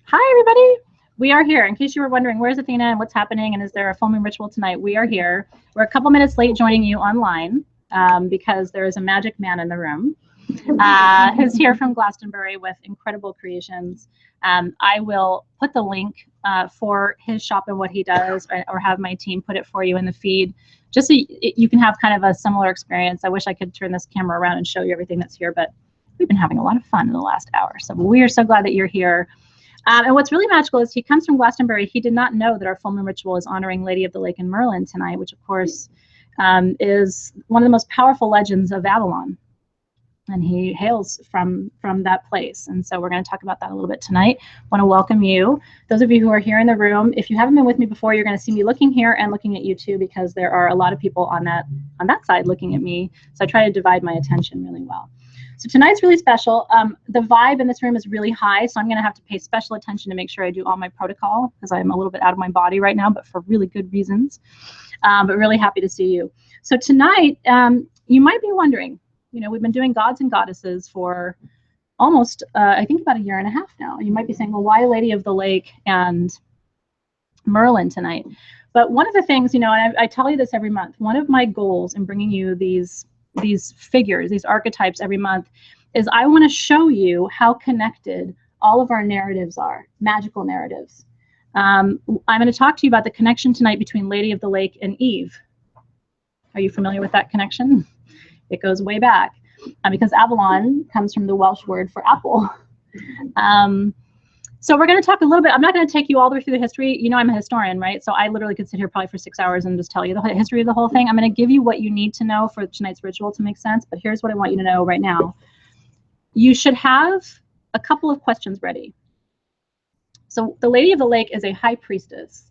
Hi, everybody. We are here. In case you were wondering, where's Athena and what's happening and is there a full moon ritual tonight? We are here. We're a couple minutes late joining you online because there is a magic man in the room who's here from Glastonbury with incredible creations. I will put the link for his shop and what he does, or have my team put it for you in the feed, just so you can have kind of a similar experience. I wish I could turn this camera around and show you everything that's here, but we've been having a lot of fun in the last hour. So we are so glad that you're here. And what's really magical is he comes from Glastonbury. He did not know that our full moon ritual is honoring Lady of the Lake and Merlin tonight, which of course is one of the most powerful legends of Avalon. And he hails from that place. And so we're going to talk about that a little bit tonight. I want to welcome you. Those of you who are here in the room, if you haven't been with me before, you're going to see me looking here and looking at you too, because there are a lot of people on that side looking at me. So I try to divide my attention really well. So tonight's really special. The vibe in this room is really high, so I'm going to have to pay special attention to make sure I do all my protocol, because I'm a little bit out of my body right now, but for really good reasons. But really happy to see you. So tonight, you might be wondering, we've been doing gods and goddesses for almost, I think, about a year and a half now. You might be saying, well, why Lady of the Lake and Merlin tonight? But one of the things, and I tell you this every month, one of my goals in bringing you these figures, these archetypes every month, is I want to show you how connected all of our narratives are, magical narratives. I'm going to talk to you about the connection tonight between Lady of the Lake and Eve. Are you familiar with that connection? It goes way back, because Avalon comes from the Welsh word for apple. So we're going to talk a little bit. I'm not going to take you all the way through the history. I'm a historian, right? So I literally could sit here probably for 6 hours and just tell you the history of the whole thing. I'm going to give you what you need to know for tonight's ritual to make sense. But here's what I want you to know right now. You should have a couple of questions ready. So the Lady of the Lake is a high priestess.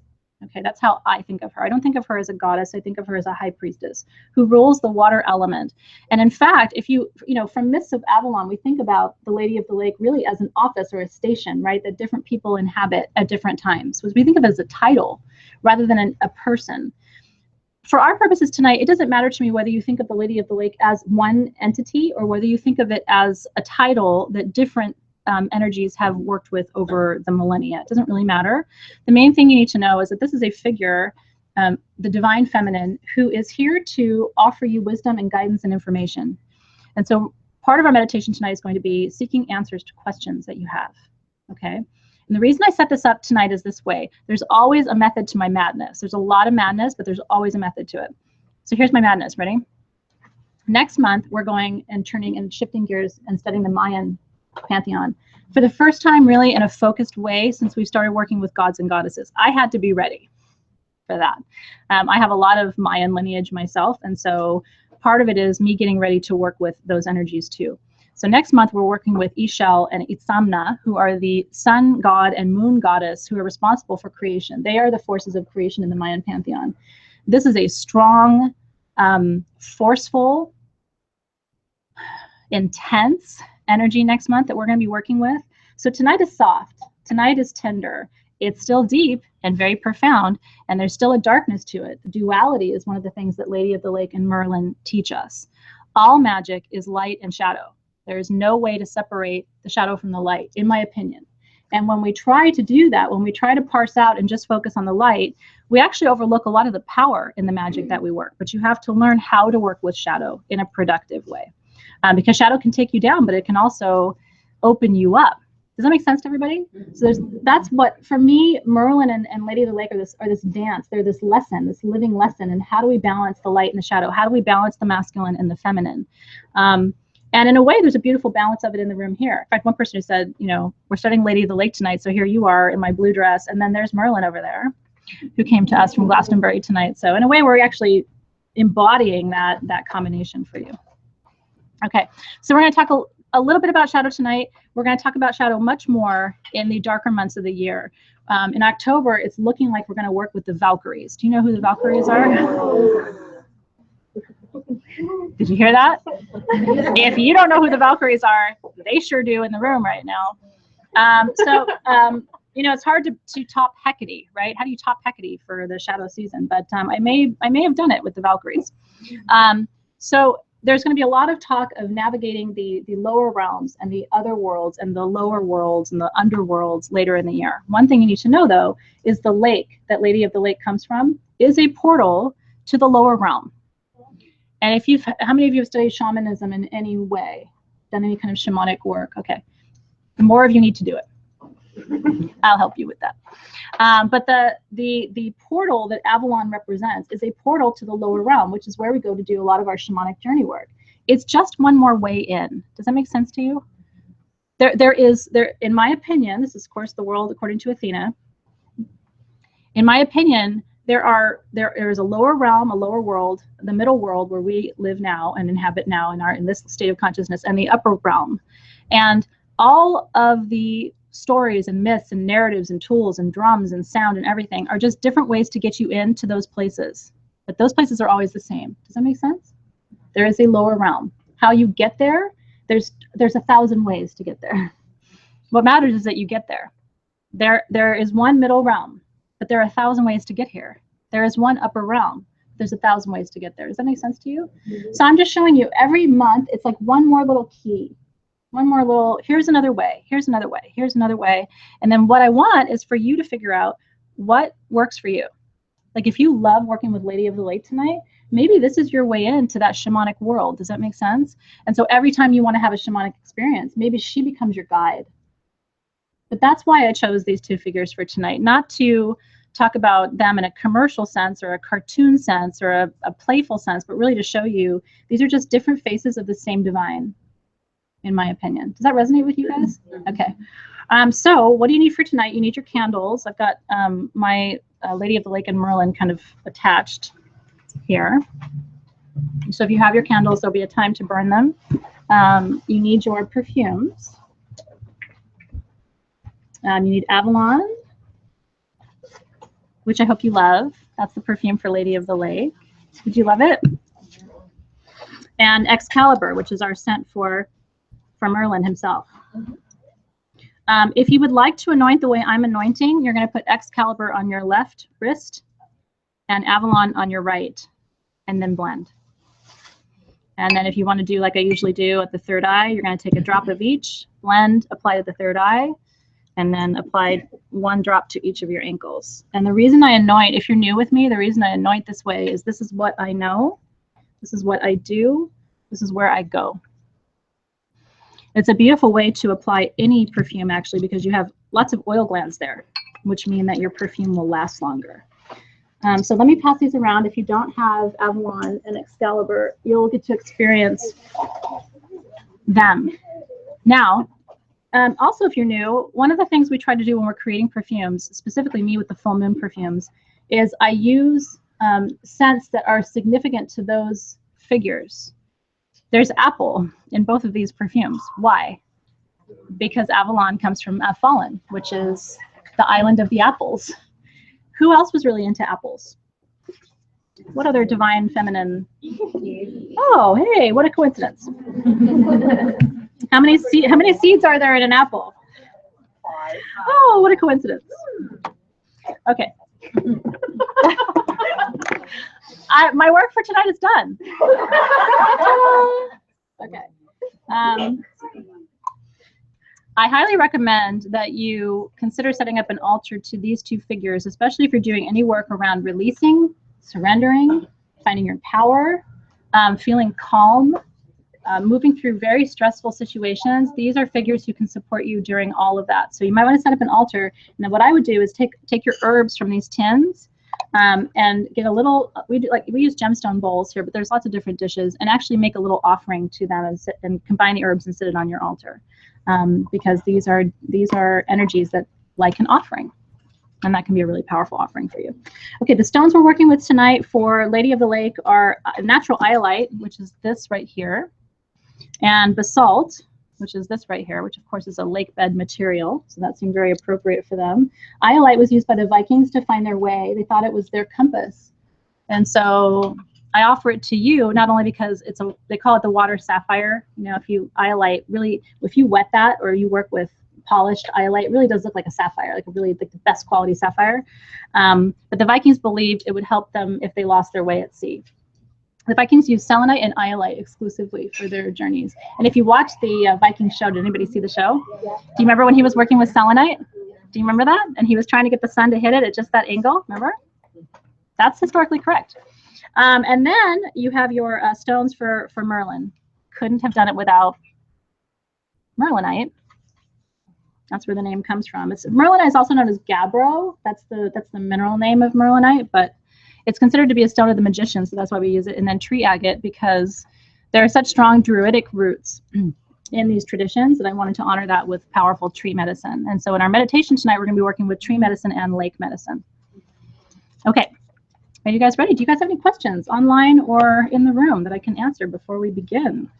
Okay, that's how I think of her. I don't think of her as a goddess. I think of her as a high priestess who rules the water element. And in fact, if from myths of Avalon, we think about the Lady of the Lake really as an office or a station, right, that different people inhabit at different times. So we think of it as a title rather than a person. For our purposes tonight, it doesn't matter to me whether you think of the Lady of the Lake as one entity or whether you think of it as a title that different energies have worked with over the millennia. It doesn't really matter. The main thing you need to know is that this is a figure, the divine feminine, who is here to offer you wisdom and guidance and information. And so part of our meditation tonight is going to be seeking answers to questions that you have. Okay. And the reason I set this up tonight is this way. There's always a method to my madness. There's a lot of madness, but there's always a method to it. So here's my madness. Ready? Next month, we're going and turning and shifting gears and studying the Mayan pantheon for the first time, really in a focused way since we started working with gods and goddesses. I had to be ready for that. I have a lot of Mayan lineage myself, and so part of it is me getting ready to work with those energies too. So next month we're working with Ixchel and Itzamna, who are the sun god and moon goddess who are responsible for creation. They are the forces of creation in the Mayan pantheon. This is a strong, forceful, intense energy next month that we're going to be working with. So tonight is soft. Tonight is tender. It's still deep and very profound, and there's still a darkness to it. The duality is one of the things that Lady of the Lake and Merlin teach us. All magic is light and shadow. There is no way to separate the shadow from the light, in my opinion. And when we try to do that, when we try to parse out and just focus on the light, we actually overlook a lot of the power in the magic that we work. But you have to learn how to work with shadow in a productive way. Because shadow can take you down, but it can also open you up. Does that make sense to everybody? So that's what, for me, Merlin and Lady of the Lake are this dance. They're this lesson, this living lesson. And how do we balance the light and the shadow? How do we balance the masculine and the feminine? And in a way, there's a beautiful balance of it in the room here. In fact, one person who said, we're studying Lady of the Lake tonight, so here you are in my blue dress, and then there's Merlin over there, who came to us from Glastonbury tonight. So in a way, we're actually embodying that combination for you. Okay, so we're going to talk a little bit about shadow tonight. We're going to talk about shadow much more in the darker months of the year. In October, it's looking like we're going to work with the Valkyries. Do you know who the Valkyries are? Did you hear that? If you don't know who the Valkyries are, they sure do in the room right now. It's hard to top Hecate, right? How do you top Hecate for the shadow season? But I may have done it with the Valkyries. So there's going to be a lot of talk of navigating the lower realms and the other worlds and the lower worlds and the underworlds later in the year. One thing you need to know, though, is the lake that Lady of the Lake comes from is a portal to the lower realm. And if you've, how many of you have studied shamanism in any way, done any kind of shamanic work? Okay, the more of you need to do it. I'll help you with that. But the portal that Avalon represents is a portal to the lower realm, which is where we go to do a lot of our shamanic journey work. It's just one more way in. Does that make sense to you? There is, in my opinion, this is of course the world according to Athena. In my opinion, there is a lower realm, a lower world, the middle world where we live now and inhabit now in this state of consciousness, and the upper realm. And all of the stories and myths and narratives and tools and drums and sound and everything are just different ways to get you into those places. But those places are always the same. Does that make sense? There is a lower realm. How you get there, there's 1,000 ways to get there. What matters is that you get there. There is one middle realm, but there are 1,000 ways to get here. There is one upper realm. There's 1,000 ways to get there. Does that make sense to you? Mm-hmm. So I'm just showing you every month, it's like one more little key. One more little, here's another way, here's another way, here's another way. And then what I want is for you to figure out what works for you. Like if you love working with Lady of the Lake tonight, maybe this is your way into that shamanic world. Does that make sense? And so every time you want to have a shamanic experience, maybe she becomes your guide. But that's why I chose these two figures for tonight, not to talk about them in a commercial sense or a cartoon sense or a playful sense, but really to show you these are just different faces of the same divine. In my opinion. Does that resonate with you guys? Okay. So what do you need for tonight? You need your candles. I've got my Lady of the Lake and Merlin kind of attached here. So if you have your candles, there'll be a time to burn them. You need your perfumes. You need Avalon, which I hope you love. That's the perfume for Lady of the Lake. Did you love it? And Excalibur, which is our scent for Merlin himself. If you would like to anoint the way I'm anointing, you're going to put Excalibur on your left wrist and Avalon on your right, and then blend. And then if you want to do like I usually do at the third eye, you're going to take a drop of each, blend, apply to the third eye, and then apply one drop to each of your ankles. And the reason I anoint, if you're new with me, the reason I anoint this way is this is what I know, this is what I do, this is where I go. It's a beautiful way to apply any perfume, actually, because you have lots of oil glands there, which mean that your perfume will last longer. So let me pass these around. If you don't have Avalon and Excalibur, you'll get to experience them. Now, also, if you're new, one of the things we try to do when we're creating perfumes, specifically me with the full moon perfumes, is I use scents that are significant to those figures. There's apple in both of these perfumes. Why? Because Avalon comes from Fallen, which is the island of the apples. Who else was really into apples? What other divine feminine? Oh, hey, what a coincidence. How many seeds are there in an apple? Oh, what a coincidence. Okay. My work for tonight is done. Okay. I highly recommend that you consider setting up an altar to these two figures, especially if you're doing any work around releasing, surrendering, finding your power, feeling calm, moving through very stressful situations. These are figures who can support you during all of that. So you might want to set up an altar. And then what I would do is take your herbs from these tins and get a little, we use gemstone bowls here, but there's lots of different dishes, and actually make a little offering to them and combine the herbs and sit it on your altar. Because these are energies that like an offering, and that can be a really powerful offering for you. Okay, the stones we're working with tonight for Lady of the Lake are natural iolite, which is this right here, and basalt, which is this right here, which of course is a lake bed material, so that seemed very appropriate for them. Iolite was used by the Vikings to find their way. They thought it was their compass, and so I offer it to you not only because they call it the water sapphire. You know, if you iolite, really, if you wet that or you work with polished iolite, it really does look like a sapphire, like the best quality sapphire. But the Vikings believed it would help them if they lost their way at sea. The Vikings use selenite and iolite exclusively for their journeys. And if you watch the Viking show, did anybody see the show? Do you remember when he was working with selenite? Do you remember that? And he was trying to get the sun to hit it at just that angle, remember? That's historically correct. And then you have your stones for Merlin. Couldn't have done it without Merlinite. That's where the name comes from. Merlinite is also known as gabbro. That's the mineral name of Merlinite, but it's considered to be a stone of the magician, so that's why we use it. And then tree agate, because there are such strong druidic roots in these traditions that I wanted to honor that with powerful tree medicine. And so in our meditation tonight, we're going to be working with tree medicine and lake medicine. Okay, are you guys ready? Do you guys have any questions online or in the room that I can answer before we begin?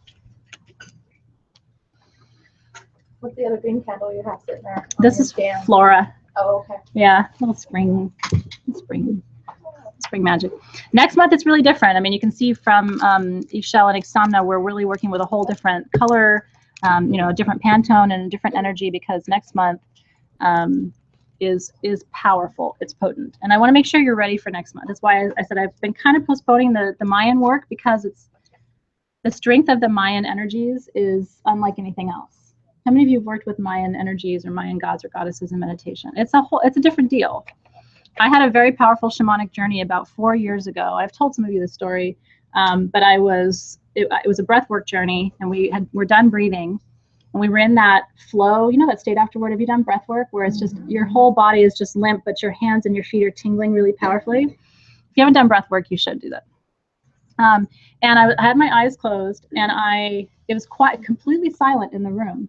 What's the other green candle you have sitting there? This is Flora. Oh, okay. Yeah, little spring magic. Next month it's really different. I mean, you can see from Ishel and Ixamna, we're really working with a whole different color, a different Pantone and a different energy, because next month is powerful. It's potent, and I want to make sure you're ready for next month. That's why I said I've been kind of postponing the Mayan work, because it's the strength of the Mayan energies is unlike anything else. How many of you have worked with Mayan energies or Mayan gods or goddesses in meditation? It's a different deal. I had a very powerful shamanic journey about 4 years ago. I've told some of you the story, but it was a breathwork journey, and we're done breathing, and we were in that flow, that state afterward. Have you done breathwork where it's just your whole body is just limp, but your hands and your feet are tingling really powerfully? If you haven't done breathwork, you should do that. And I had my eyes closed, and it was completely silent in the room,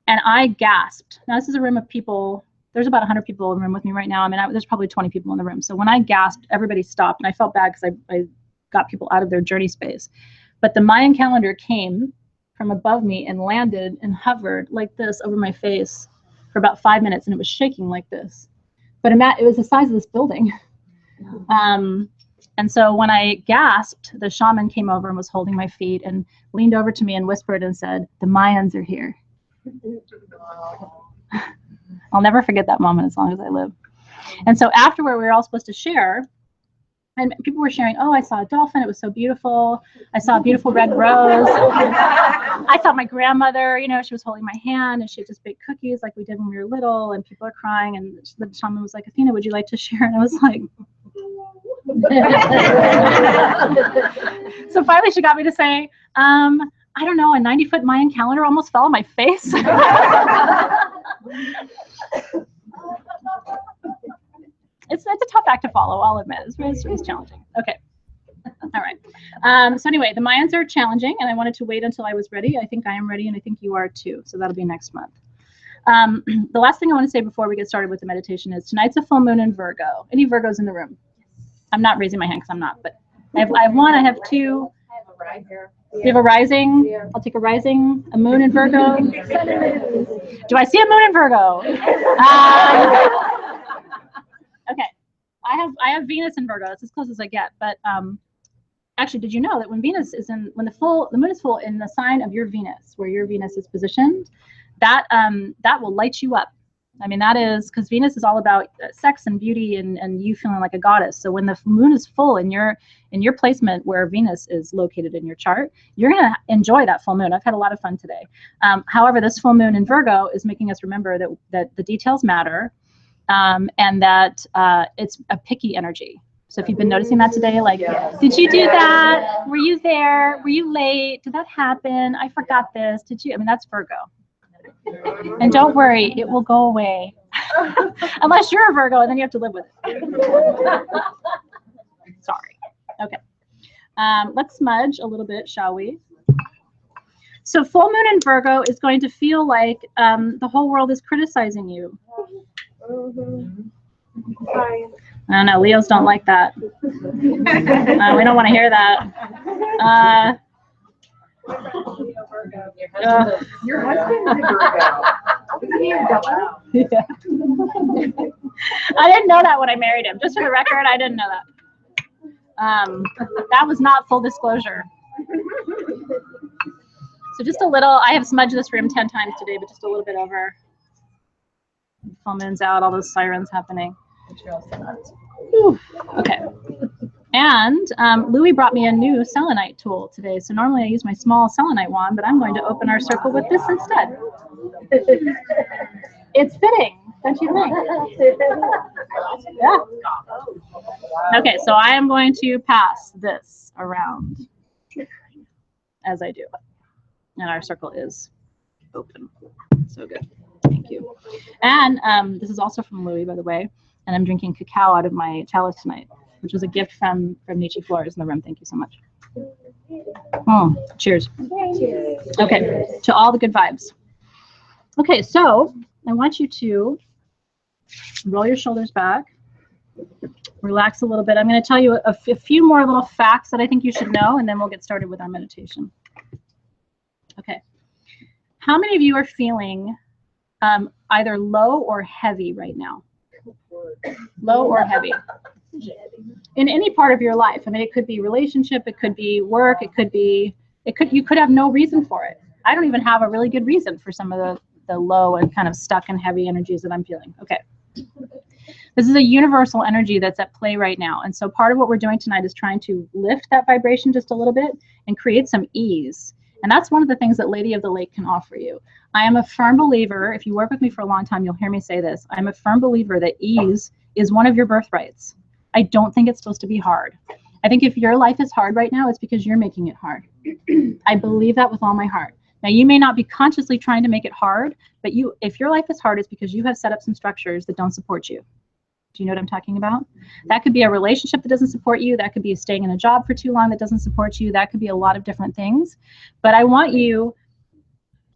and I gasped. Now this is a room of people. There's about 100 people in the room with me right now. I mean, there's probably 20 people in the room. So when I gasped, everybody stopped, and I felt bad because I got people out of their journey space. But the Mayan calendar came from above me and landed and hovered like this over my face for about 5 minutes, and it was shaking like this. But it was the size of this building. And so when I gasped, the shaman came over and was holding my feet and leaned over to me and whispered and said, "The Mayans are here." I'll never forget that moment as long as I live. And so afterward, we were all supposed to share, and people were sharing, "Oh, I saw a dolphin. It was so beautiful. I saw a beautiful red rose. I saw my grandmother, she was holding my hand, and she had just baked cookies like we did when we were little, and people are crying." And the shaman was like, "Athena, would you like to share?" And I was like, so finally she got me to say, "I don't know, a 90-foot Mayan calendar almost fell on my face." It's a tough act to follow, I'll admit. It's challenging. Okay. All right. So anyway, the Mayans are challenging, and I wanted to wait until I was ready. I think I am ready, and I think you are too. So that'll be next month. The last thing I want to say before we get started with the meditation is tonight's a full moon in Virgo. Any Virgos in the room? I'm not raising my hand because I'm not, but I have one, I have two. I have a ride here. You have a rising? Yeah. I'll take a rising, a moon in Virgo. Do I see a moon in Virgo? Okay. I have Venus in Virgo. That's as close as I get. But actually, did you know that when the moon is full in the sign of your Venus, where your Venus is positioned, that will light you up. I mean, that is because Venus is all about sex and beauty and you feeling like a goddess. So when the moon is full in your placement where Venus is located in your chart, you're going to enjoy that full moon. I've had a lot of fun today. However, this full moon in Virgo is making us remember that the details matter, and that it's a picky energy. So if you've been noticing that today, like, did you do that? Were you there? Were you late? Did that happen? I forgot this. Did you? I mean, that's Virgo. And don't worry, it will go away. Unless you're a Virgo, and then you have to live with it. Sorry. Okay. Let's smudge a little bit, shall we? So full moon in Virgo is going to feel like the whole world is criticizing you. I don't know. Leos don't like that. We don't want to hear that. Your husband is a Virgo. Yeah. I didn't know that when I married him. Just for the record, I didn't know that. That was not full disclosure. So just a little. I have smudged this room 10 times today, but just a little bit over. Full moon's out. All those sirens happening. Whew. Okay. And Louie brought me a new selenite tool today. So normally I use my small selenite wand, but I'm going to open our circle with this instead. It's fitting, don't you think? Yeah. Okay, so I am going to pass this around as I do it. And our circle is open. So good. Thank you. And this is also from Louie, by the way. And I'm drinking cacao out of my chalice tonight, which was a gift from Nietzsche Flores in the room. Thank you so much. Cheers. Okay, to all the good vibes. Okay, so I want you to roll your shoulders back, relax a little bit. I'm going to tell you a few more little facts that I think you should know, and then we'll get started with our meditation. Okay. How many of you are feeling either low or heavy right now? Low or heavy? In any part of your life. I mean, it could be relationship, it could be work, you could have no reason for it. I don't even have a really good reason for some of the low and kind of stuck and heavy energies that I'm feeling. Okay. This is a universal energy that's at play right now. And so part of what we're doing tonight is trying to lift that vibration just a little bit and create some ease. And that's one of the things that Lady of the Lake can offer you. I am a firm believer, if you work with me for a long time, you'll hear me say this. I'm a firm believer that ease is one of your birthrights. I don't think it's supposed to be hard. I think if your life is hard right now, it's because you're making it hard. I believe that with all my heart. Now, you may not be consciously trying to make it hard, but if your life is hard, it's because you have set up some structures that don't support you. Do you know what I'm talking about? That could be a relationship that doesn't support you. That could be staying in a job for too long that doesn't support you. That could be a lot of different things. But I want you,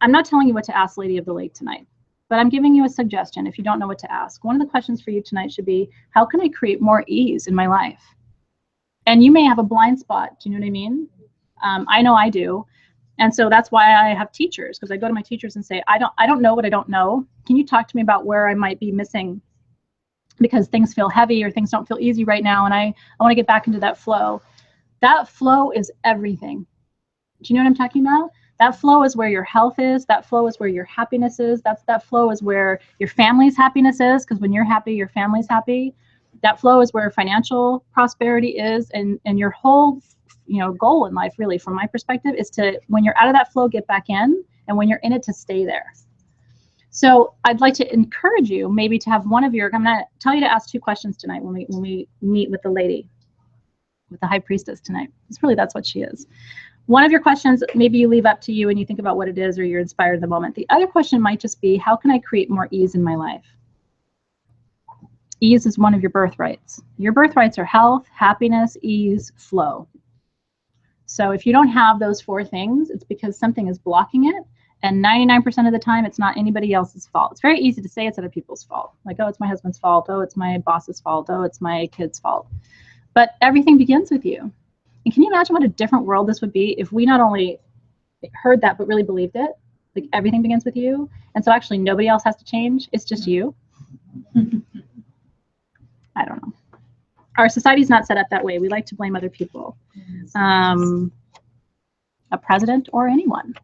I'm not telling you what to ask Lady of the Lake tonight, but I'm giving you a suggestion if you don't know what to ask. One of the questions for you tonight should be, how can I create more ease in my life? And you may have a blind spot. Do you know what I mean? I know I do. And so that's why I have teachers, because I go to my teachers and say, I don't know what I don't know. Can you talk to me about where I might be missing because things feel heavy or things don't feel easy right now, and I want to get back into that flow. That flow is everything. Do you know what I'm talking about? That flow is where your health is. That flow is where your happiness is. That flow is where your family's happiness is, because when you're happy, your family's happy. That flow is where financial prosperity is, and your whole goal in life, really, from my perspective, is to, when you're out of that flow, get back in, and when you're in it, to stay there. So I'd like to encourage you maybe to have one of your, I'm going to tell you to ask 2 questions tonight when we meet with the lady, with the high priestess tonight. That's what she is. One of your questions, maybe you leave up to you and you think about what it is, or you're inspired in the moment. The other question might just be, how can I create more ease in my life? Ease is one of your birthrights. Your birthrights are health, happiness, ease, flow. So if you don't have those 4 things, it's because something is blocking it. And 99% of the time, it's not anybody else's fault. It's very easy to say it's other people's fault. Like, oh, it's my husband's fault. Oh, it's my boss's fault. Oh, it's my kid's fault. But everything begins with you. And can you imagine what a different world this would be if we not only heard that, but really believed it? Like, everything begins with you. And so actually nobody else has to change. It's just you. I don't know. Our society's not set up that way. We like to blame other people. A president or anyone.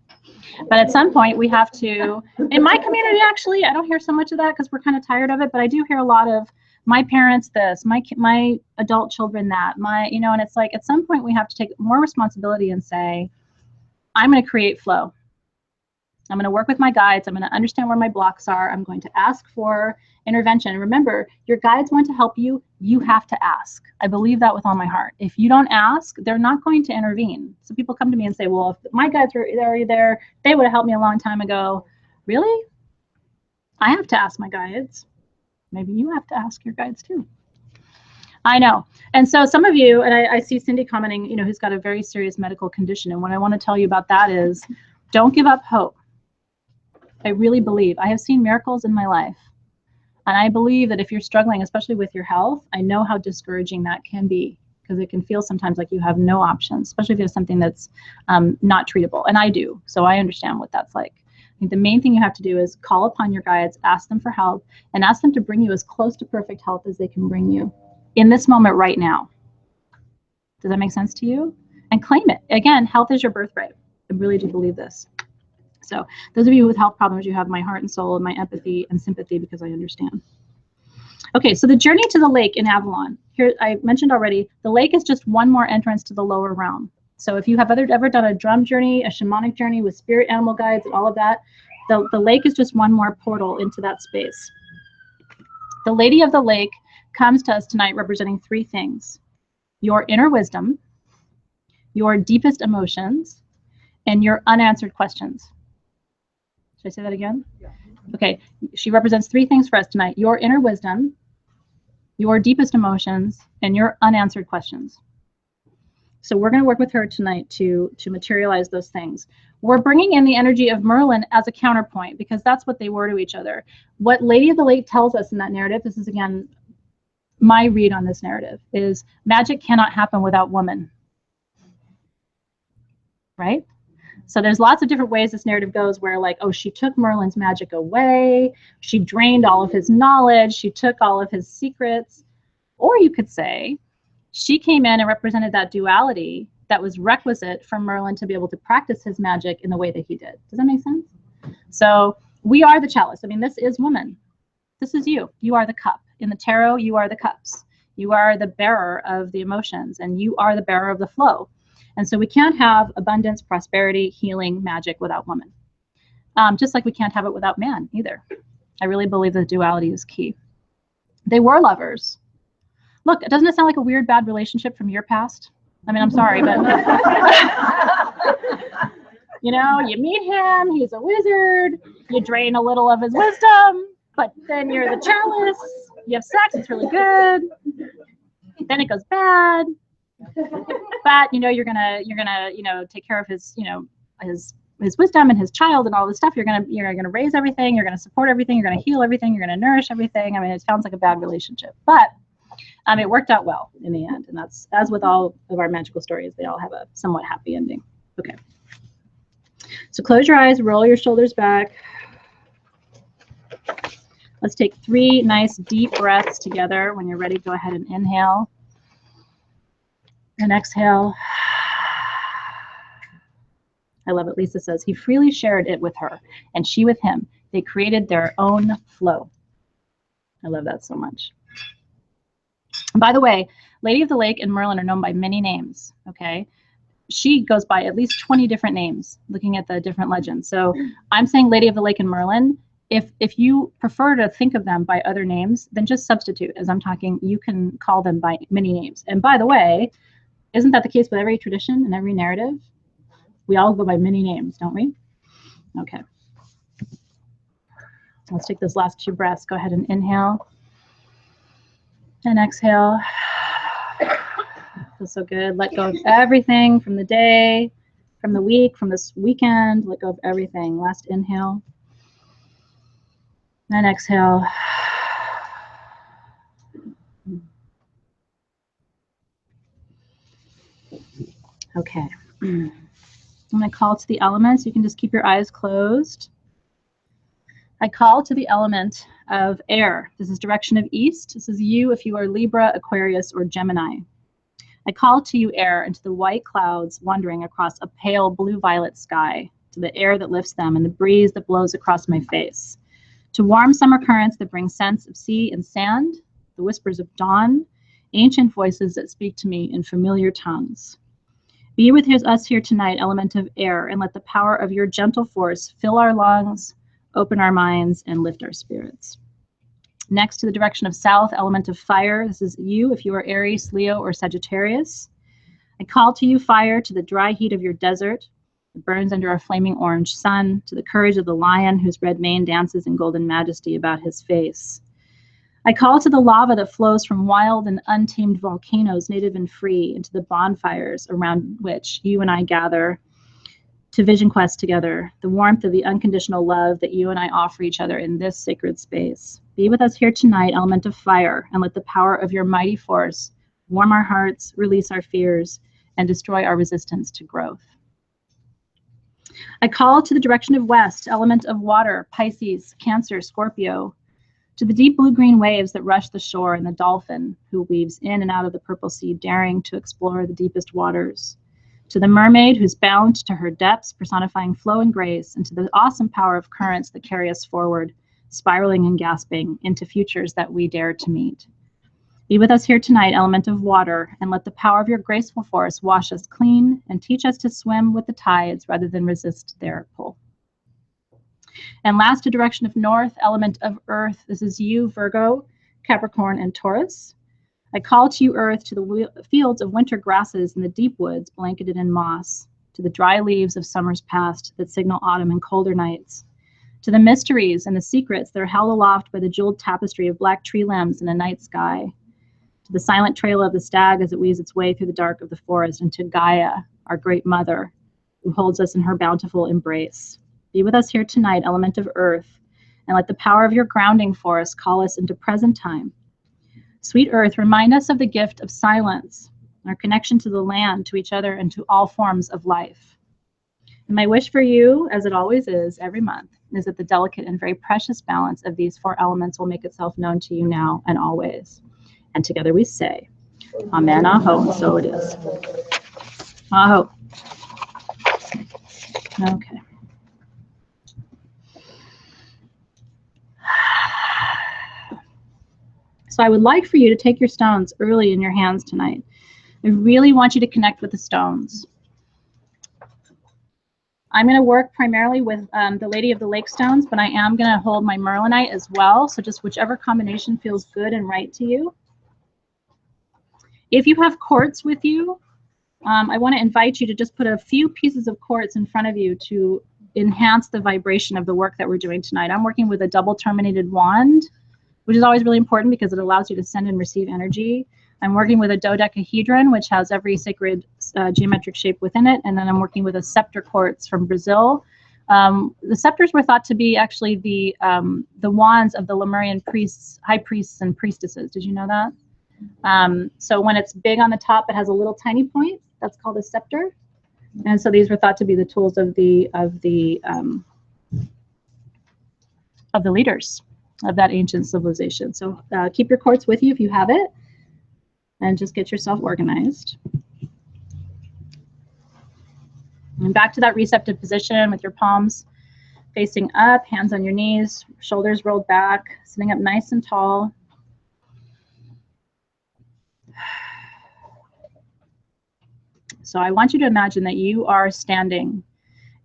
But at some point we have to, in my community, actually, I don't hear so much of that because we're kind of tired of it, but I do hear a lot of my parents this, my adult children that, and it's like at some point we have to take more responsibility and say, I'm going to create flow. I'm going to work with my guides. I'm going to understand where my blocks are. I'm going to ask for intervention. Remember, your guides want to help you. You have to ask. I believe that with all my heart. If you don't ask, they're not going to intervene. So people come to me and say, well, if my guides were already there, they would have helped me a long time ago. Really? I have to ask my guides. Maybe you have to ask your guides too. I know. And so some of you, and I see Cindy commenting, who's got a very serious medical condition. And what I want to tell you about that is, don't give up hope. I really believe. I have seen miracles in my life. And I believe that if you're struggling, especially with your health, I know how discouraging that can be, because it can feel sometimes like you have no options, especially if you have something that's not treatable. And I do. So I understand what that's like. I think the main thing you have to do is call upon your guides, ask them for help, and ask them to bring you as close to perfect health as they can bring you in this moment right now. Does that make sense to you? And claim it. Again, health is your birthright. I really do believe this. So those of you with health problems, you have my heart and soul and my empathy and sympathy, because I understand. Okay, so the journey to the lake in Avalon. Here, I mentioned already, the lake is just one more entrance to the lower realm. So if you have ever done a drum journey, a shamanic journey with spirit animal guides and all of that, the lake is just one more portal into that space. The Lady of the Lake comes to us tonight representing three things: your inner wisdom, your deepest emotions, and your unanswered questions. Should I say that again? Yeah. Okay, she represents three things for us tonight: your inner wisdom, your deepest emotions, and your unanswered questions. So we're going to work with her tonight to materialize those things. We're bringing in the energy of Merlin as a counterpoint, because that's what they were to each other. What Lady of the Lake tells us in that narrative, this is again my read on this narrative, is magic cannot happen without woman. Right? So there's lots of different ways this narrative goes, where like, oh, she took Merlin's magic away, she drained all of his knowledge, she took all of his secrets. Or you could say she came in and represented that duality that was requisite for Merlin to be able to practice his magic in the way that he did. Does that make sense? So we are the chalice. I mean, this is woman. This is you. You are the cup. In the tarot, you are the cups. You are the bearer of the emotions, and you are the bearer of the flow. And so we can't have abundance, prosperity, healing, magic without woman. Just like we can't have it without man either. I really believe that duality is key. They were lovers. Look, doesn't it sound like a weird, bad relationship from your past? I mean, I'm sorry, but you know, you meet him, he's a wizard, you drain a little of his wisdom, but then you're the chalice, you have sex, it's really good, then it goes bad, but you know, you're gonna you know, take care of his, you know, his wisdom and his child and all this stuff. You're gonna raise everything, you're gonna support everything, you're gonna heal everything, you're gonna nourish everything. I mean, it sounds like a bad relationship, but it worked out well in the end, and that's, as with all of our magical stories, they all have a somewhat happy ending. Okay, so close your eyes, roll your shoulders back. Let's take 3 nice deep breaths together. When you're ready, go ahead and inhale and exhale. I love it. Lisa says, he freely shared it with her, and she with him. They created their own flow. I love that so much. By the way, Lady of the Lake and Merlin are known by many names, okay? She goes by at least 20 different names, looking at the different legends. So I'm saying Lady of the Lake and Merlin. If you prefer to think of them by other names, then just substitute. As I'm talking, you can call them by many names. And by the way, isn't that the case with every tradition and every narrative? We all go by many names, don't we? Okay. Let's take those last 2 breaths. Go ahead and inhale. And exhale. Feels so good. Let go of everything from the day, from the week, from this weekend. Let go of everything. Last inhale. And exhale. Okay. I'm going to call to the elements. You can just keep your eyes closed. I call to the element of air. This is direction of east. This is you if you are Libra, Aquarius, or Gemini. I call to you air, into the white clouds wandering across a pale blue-violet sky, to the air that lifts them and the breeze that blows across my face, to warm summer currents that bring scents of sea and sand, the whispers of dawn, ancient voices that speak to me in familiar tongues. Be with us here tonight, element of air, and let the power of your gentle force fill our lungs, open our minds, and lift our spirits. Next, to the direction of south, element of fire. This is you if you are Aries, Leo, or Sagittarius. I call to you fire, to the dry heat of your desert that burns under a flaming orange sun, to the courage of the lion whose red mane dances in golden majesty about his face. I call to the lava that flows from wild and untamed volcanoes, native and free, into the bonfires around which you and I gather to vision quest together, the warmth of the unconditional love that you and I offer each other in this sacred space. Be with us here tonight, element of fire, and let the power of your mighty force warm our hearts, release our fears, and destroy our resistance to growth. I call to the direction of west, element of water, Pisces, Cancer, Scorpio, to the deep blue-green waves that rush the shore and the dolphin who weaves in and out of the purple sea, daring to explore the deepest waters, to the mermaid who's bound to her depths, personifying flow and grace, and to the awesome power of currents that carry us forward, spiraling and gasping into futures that we dare to meet. Be with us here tonight, element of water, and let the power of your graceful force wash us clean and teach us to swim with the tides rather than resist their pull. And last, a direction of north, element of earth. This is you, Virgo, Capricorn, and Taurus. I call to you, earth, to the fields of winter grasses and the deep woods blanketed in moss, to the dry leaves of summers past that signal autumn and colder nights, to the mysteries and the secrets that are held aloft by the jeweled tapestry of black tree limbs in a night sky, to the silent trail of the stag as it weaves its way through the dark of the forest, and to Gaia, our great mother, who holds us in her bountiful embrace. Be with us here tonight, element of earth, and let the power of your grounding force call us into present time. Sweet earth, remind us of the gift of silence, our connection to the land, to each other, and to all forms of life. And my wish for you, as it always is every month, is that the delicate and very precious balance of these four elements will make itself known to you now and always. And together we say, Amen, Aho, so it is. Aho. Okay. So I would like for you to take your stones early in your hands tonight. I really want you to connect with the stones. I'm going to work primarily with the Lady of the Lake stones, but I am going to hold my Merlinite as well. So just whichever combination feels good and right to you. If you have quartz with you, I want to invite you to just put a few pieces of quartz in front of you to enhance the vibration of the work that we're doing tonight. I'm working with a double terminated wand, which is always really important because it allows you to send and receive energy. I'm working with a dodecahedron, which has every sacred geometric shape within it. And then I'm working with a scepter quartz from Brazil. The scepters were thought to be actually the wands of the Lemurian priests, high priests and priestesses. Did you know that? So when it's big on the top, it has a little tiny point. That's called a scepter. And so these were thought to be the tools of the leaders of that ancient civilization. So keep your quartz with you if you have it, and just get yourself organized. And back to that receptive position with your palms facing up, hands on your knees, shoulders rolled back, sitting up nice and tall. So I want you to imagine that you are standing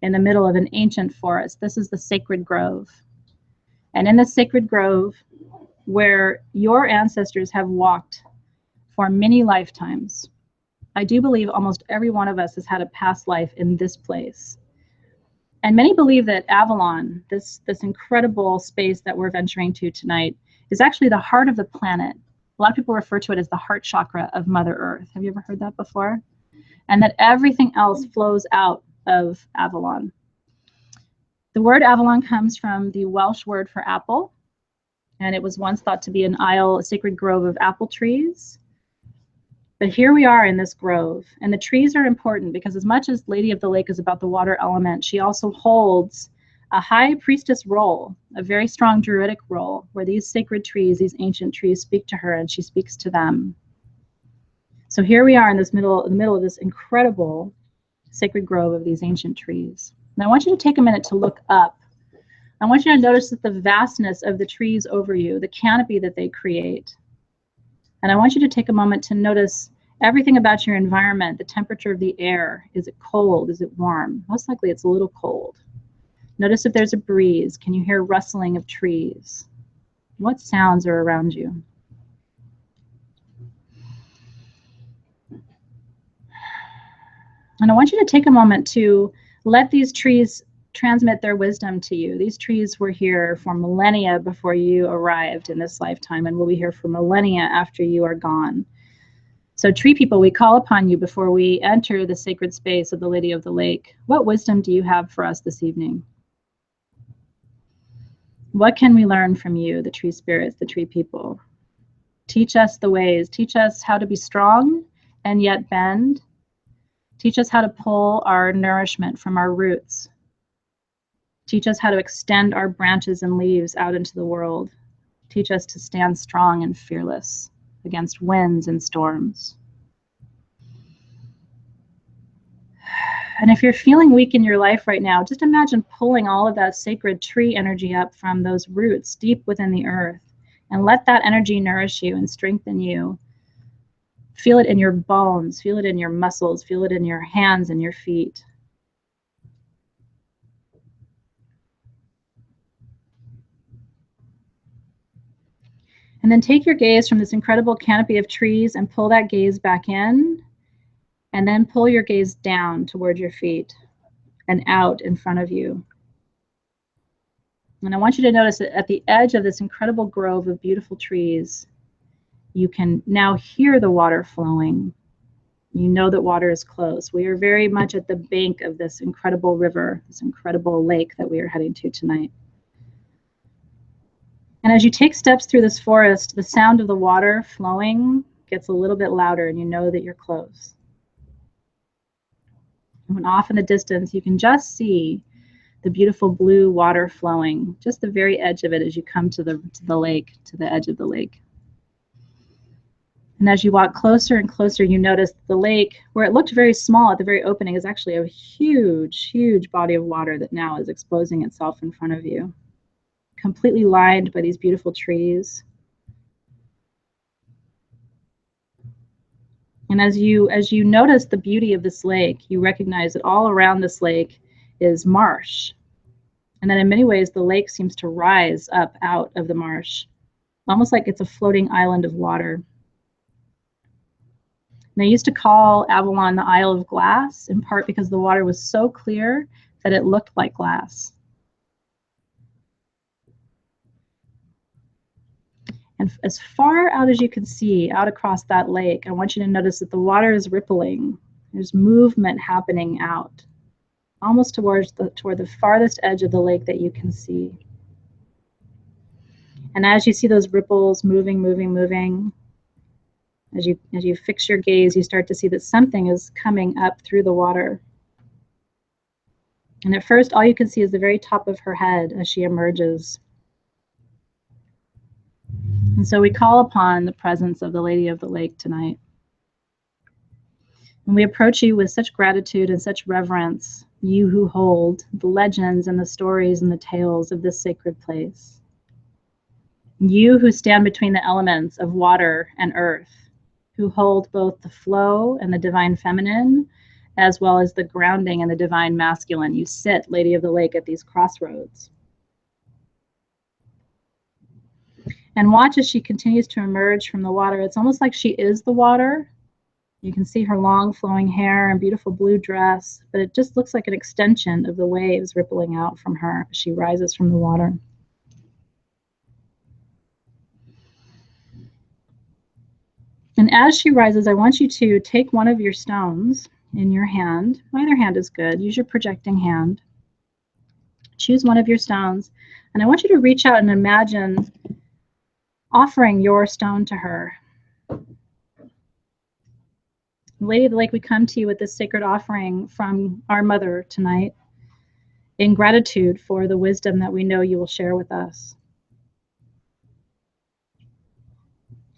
in the middle of an ancient forest. This is the sacred grove. And in the sacred grove, where your ancestors have walked for many lifetimes, I do believe almost every one of us has had a past life in this place. And many believe that Avalon, this incredible space that we're venturing to tonight, is actually the heart of the planet. A lot of people refer to it as the heart chakra of Mother Earth. Have you ever heard that before? And that everything else flows out of Avalon. The word Avalon comes from the Welsh word for apple, and it was once thought to be an isle, a sacred grove of apple trees. But here we are in this grove, and the trees are important because as much as Lady of the Lake is about the water element, she also holds a high priestess role, a very strong druidic role, where these sacred trees, these ancient trees, speak to her and she speaks to them. So here we are in the middle of this incredible sacred grove of these ancient trees. And I want you to take a minute to look up. I want you to notice that the vastness of the trees over you, the canopy that they create. And I want you to take a moment to notice everything about your environment, the temperature of the air. Is it cold? Is it warm? Most likely it's a little cold. Notice if there's a breeze. Can you hear rustling of trees? What sounds are around you? And I want you to take a moment to let these trees transmit their wisdom to you. These trees were here for millennia before you arrived in this lifetime and will be here for millennia after you are gone. So tree people, we call upon you before we enter the sacred space of the Lady of the Lake. What wisdom do you have for us this evening? What can we learn from you, the tree spirits, the tree people? Teach us the ways. Teach us how to be strong and yet bend. Teach us how to pull our nourishment from our roots. Teach us how to extend our branches and leaves out into the world. Teach us to stand strong and fearless against winds and storms. And if you're feeling weak in your life right now, just imagine pulling all of that sacred tree energy up from those roots deep within the earth, and let that energy nourish you and strengthen you. Feel it in your bones, feel it in your muscles, feel it in your hands and your feet. And then take your gaze from this incredible canopy of trees and pull that gaze back in, and then pull your gaze down toward your feet and out in front of you. And I want you to notice that at the edge of this incredible grove of beautiful trees, you can now hear the water flowing. You know that water is close. We are very much at the bank of this incredible river, this incredible lake that we are heading to tonight. And as you take steps through this forest, the sound of the water flowing gets a little bit louder, and you know that you're close. And when off in the distance, you can just see the beautiful blue water flowing, just the very edge of it as you come to the lake, to the edge of the lake. And as you walk closer and closer, you notice the lake, where it looked very small at the very opening, is actually a huge, huge body of water that now is exposing itself in front of you, completely lined by these beautiful trees. And as you notice the beauty of this lake, you recognize that all around this lake is marsh. And then in many ways, the lake seems to rise up out of the marsh, almost like it's a floating island of water. They used to call Avalon the Isle of Glass, in part because the water was so clear that it looked like glass. And as far out as you can see, out across that lake, I want you to notice that the water is rippling. There's movement happening out, almost toward the farthest edge of the lake that you can see. And as you see those ripples moving, as you fix your gaze, you start to see that something is coming up through the water. And at first, all you can see is the very top of her head as she emerges. And so we call upon the presence of the Lady of the Lake tonight. And we approach you with such gratitude and such reverence, you who hold the legends and the stories and the tales of this sacred place. You who stand between the elements of water and earth, who hold both the flow and the divine feminine, as well as the grounding and the divine masculine. You sit, Lady of the Lake, at these crossroads. And watch as she continues to emerge from the water. It's almost like she is the water. You can see her long flowing hair and beautiful blue dress, but it just looks like an extension of the waves rippling out from her as she rises from the water. And as she rises, I want you to take one of your stones in your hand. Either hand is good. Use your projecting hand. Choose one of your stones. And I want you to reach out and imagine offering your stone to her. Lady of the Lake, we come to you with this sacred offering from our mother tonight in gratitude for the wisdom that we know you will share with us.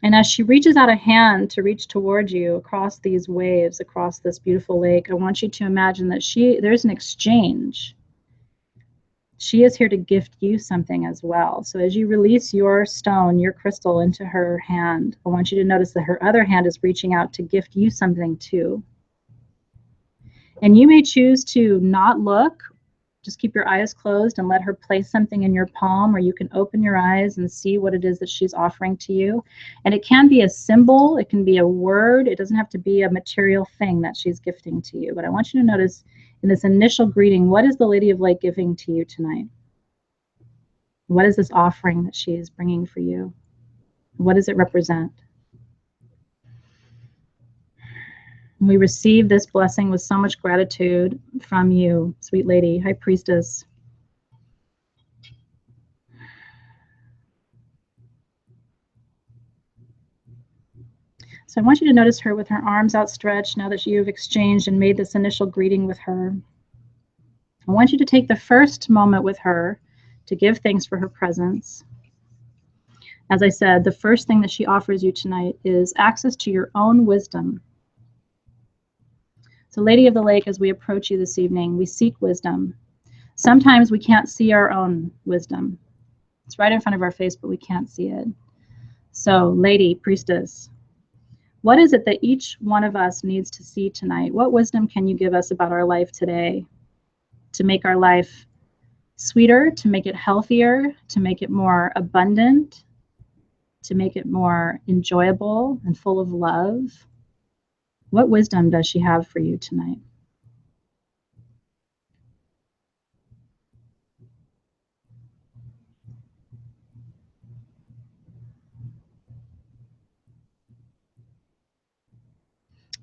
And as she reaches out a hand to reach towards you across these waves, across this beautiful lake, I want you to imagine that there's an exchange. She is here to gift you something as well. So as you release your stone, your crystal into her hand, I want you to notice that her other hand is reaching out to gift you something too. And you may choose to not look, just keep your eyes closed and let her place something in your palm, or you can open your eyes and see what it is that she's offering to you. And it can be a symbol, it can be a word, it doesn't have to be a material thing that she's gifting to you. But I want you to notice in this initial greeting, what is the Lady of Light giving to you tonight? What is this offering that she is bringing for you? What does it represent? We receive this blessing with so much gratitude from you, sweet lady, High Priestess. So I want you to notice her with her arms outstretched now that you've exchanged and made this initial greeting with her. I want you to take the first moment with her to give thanks for her presence. As I said, the first thing that she offers you tonight is access to your own wisdom. So Lady of the Lake, as we approach you this evening, we seek wisdom. Sometimes we can't see our own wisdom. It's right in front of our face, but we can't see it. So Lady, Priestess, what is it that each one of us needs to see tonight? What wisdom can you give us about our life today to make our life sweeter, to make it healthier, to make it more abundant, to make it more enjoyable and full of love? What wisdom does she have for you tonight?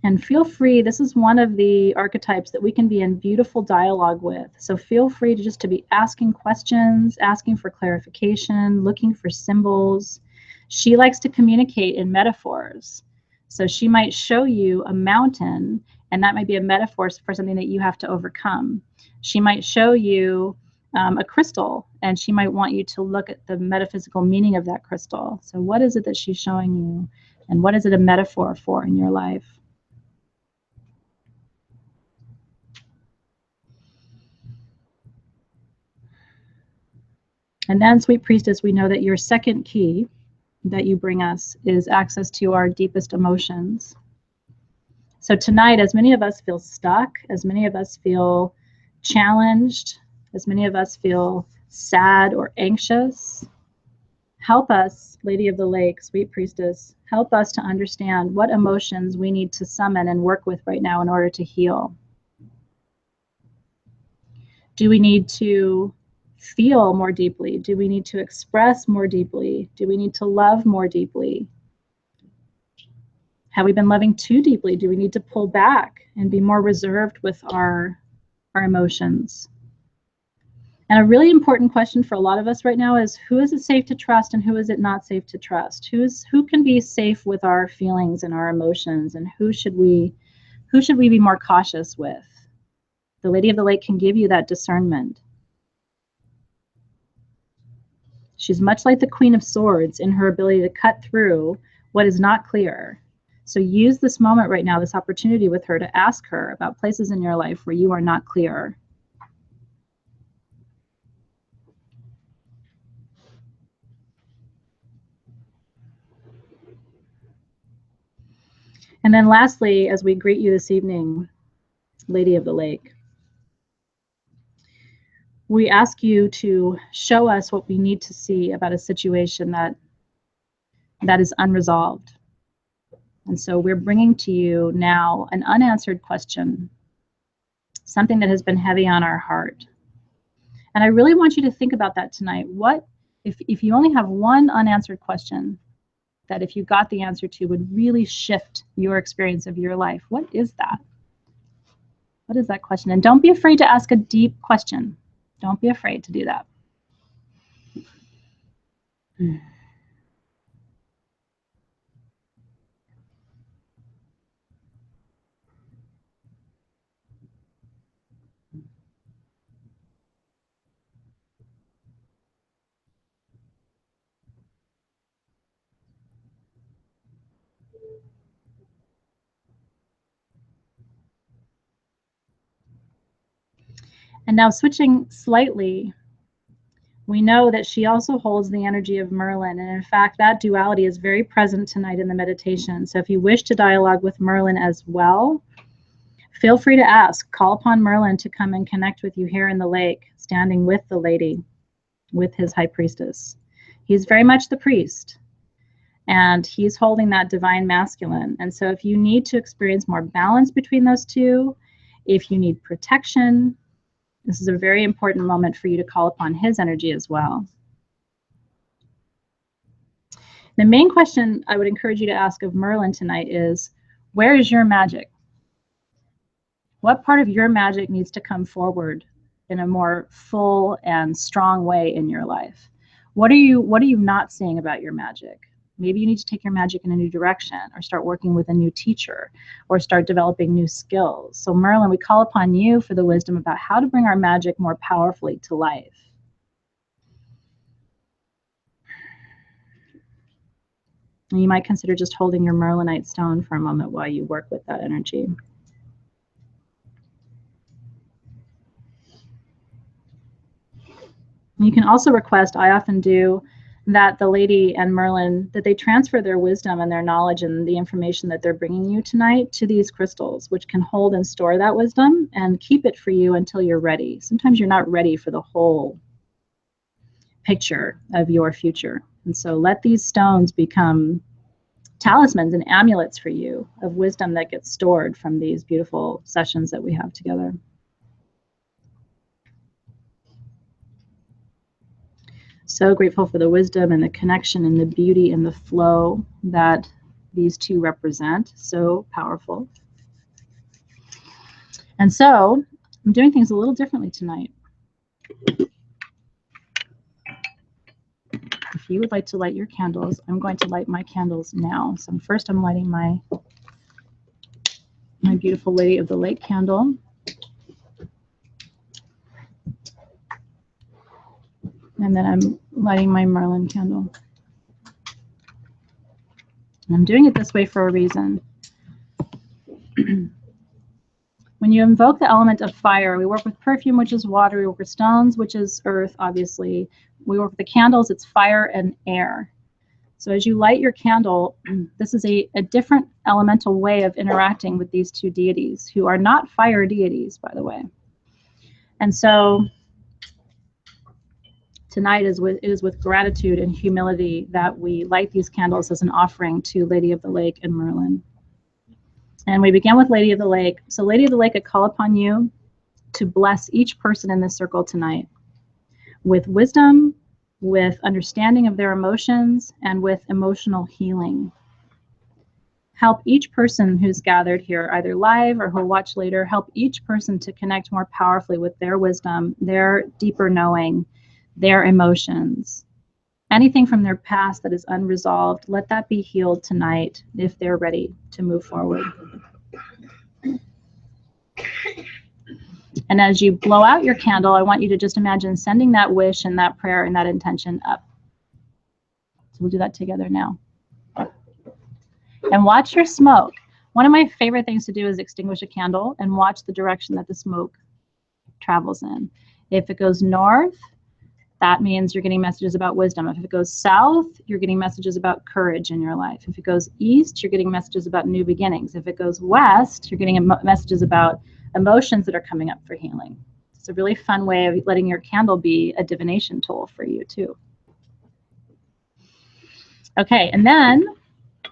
And feel free, this is one of the archetypes that we can be in beautiful dialogue with. So feel free to just to be asking questions, asking for clarification, looking for symbols. She likes to communicate in metaphors. So she might show you a mountain, and that might be a metaphor for something that you have to overcome. She might show you a crystal, and she might want you to look at the metaphysical meaning of that crystal. So what is it that she's showing you, and what is it a metaphor for in your life? And then, Sweet Priestess, we know that your second key that you bring us is access to our deepest emotions. So tonight, as many of us feel stuck, as many of us feel challenged, as many of us feel sad or anxious, help us, Lady of the Lake, Sweet Priestess, help us to understand what emotions we need to summon and work with right now in order to heal. Do we need to feel more deeply? Do we need to express more deeply? Do we need to love more deeply? Have we been loving too deeply? Do we need to pull back and be more reserved with our emotions? And a really important question for a lot of us right now is, who is it safe to trust and who is it not safe to trust? Who can be safe with our feelings and our emotions, and who should we be more cautious with? The Lady of the Lake can give you that discernment. She's much like the Queen of Swords in her ability to cut through what is not clear. So use this moment right now, this opportunity with her, to ask her about places in your life where you are not clear. And then lastly, as we greet you this evening, Lady of the Lake, we ask you to show us what we need to see about a situation that is unresolved. And so we're bringing to you now an unanswered question, something that has been heavy on our heart. And I really want you to think about that tonight. What if you only have one unanswered question that, if you got the answer to, would really shift your experience of your life? What is that? What is that question? And don't be afraid to ask a deep question. Don't be afraid to do that. And now, switching slightly, we know that she also holds the energy of Merlin. And in fact, that duality is very present tonight in the meditation. So if you wish to dialogue with Merlin as well, feel free to ask. Call upon Merlin to come and connect with you here in the lake, standing with the lady, with his high priestess. He's very much the priest, and he's holding that divine masculine. And so if you need to experience more balance between those two, if you need protection, this is a very important moment for you to call upon his energy as well. The main question I would encourage you to ask of Merlin tonight is, where is your magic? What part of your magic needs to come forward in a more full and strong way in your life? What are you not seeing about your magic? Maybe you need to take your magic in a new direction, or start working with a new teacher, or start developing new skills. So Merlin, we call upon you for the wisdom about how to bring our magic more powerfully to life. And you might consider just holding your Merlinite stone for a moment while you work with that energy. You can also request, I often do, that the lady and Merlin, that they transfer their wisdom and their knowledge and the information that they're bringing you tonight to these crystals, which can hold and store that wisdom and keep it for you until you're ready. Sometimes you're not ready for the whole picture of your future. And so let these stones become talismans and amulets for you of wisdom that gets stored from these beautiful sessions that we have together. So grateful for the wisdom and the connection and the beauty and the flow that these two represent. So powerful. And so I'm doing things a little differently tonight. If you would like to light your candles, I'm going to light my candles now. So first I'm lighting my beautiful Lady of the Lake candle. And then I'm lighting my Merlin candle. And I'm doing it this way for a reason. When you invoke the element of fire, we work with perfume, which is water. We work with stones, which is earth, obviously. We work with the candles, it's fire and air. So as you light your candle, this is a different elemental way of interacting with these two deities, who are not fire deities, by the way. And so tonight it is with gratitude and humility that we light these candles as an offering to Lady of the Lake and Merlin. And we begin with Lady of the Lake. So Lady of the Lake, I call upon you to bless each person in this circle tonight with wisdom, with understanding of their emotions, and with emotional healing. Help each person who's gathered here, either live or who'll watch later, help each person to connect more powerfully with their wisdom, their deeper knowing, their emotions. Anything from their past that is unresolved, let that be healed tonight if they're ready to move forward. And as you blow out your candle, I want you to just imagine sending that wish and that prayer and that intention up. So we'll do that together now. And watch your smoke. One of my favorite things to do is extinguish a candle and watch the direction that the smoke travels in. If it goes north, that means you're getting messages about wisdom. If it goes south, you're getting messages about courage in your life. If it goes east, you're getting messages about new beginnings. If it goes west, you're getting messages about emotions that are coming up for healing. It's a really fun way of letting your candle be a divination tool for you too. Okay, and then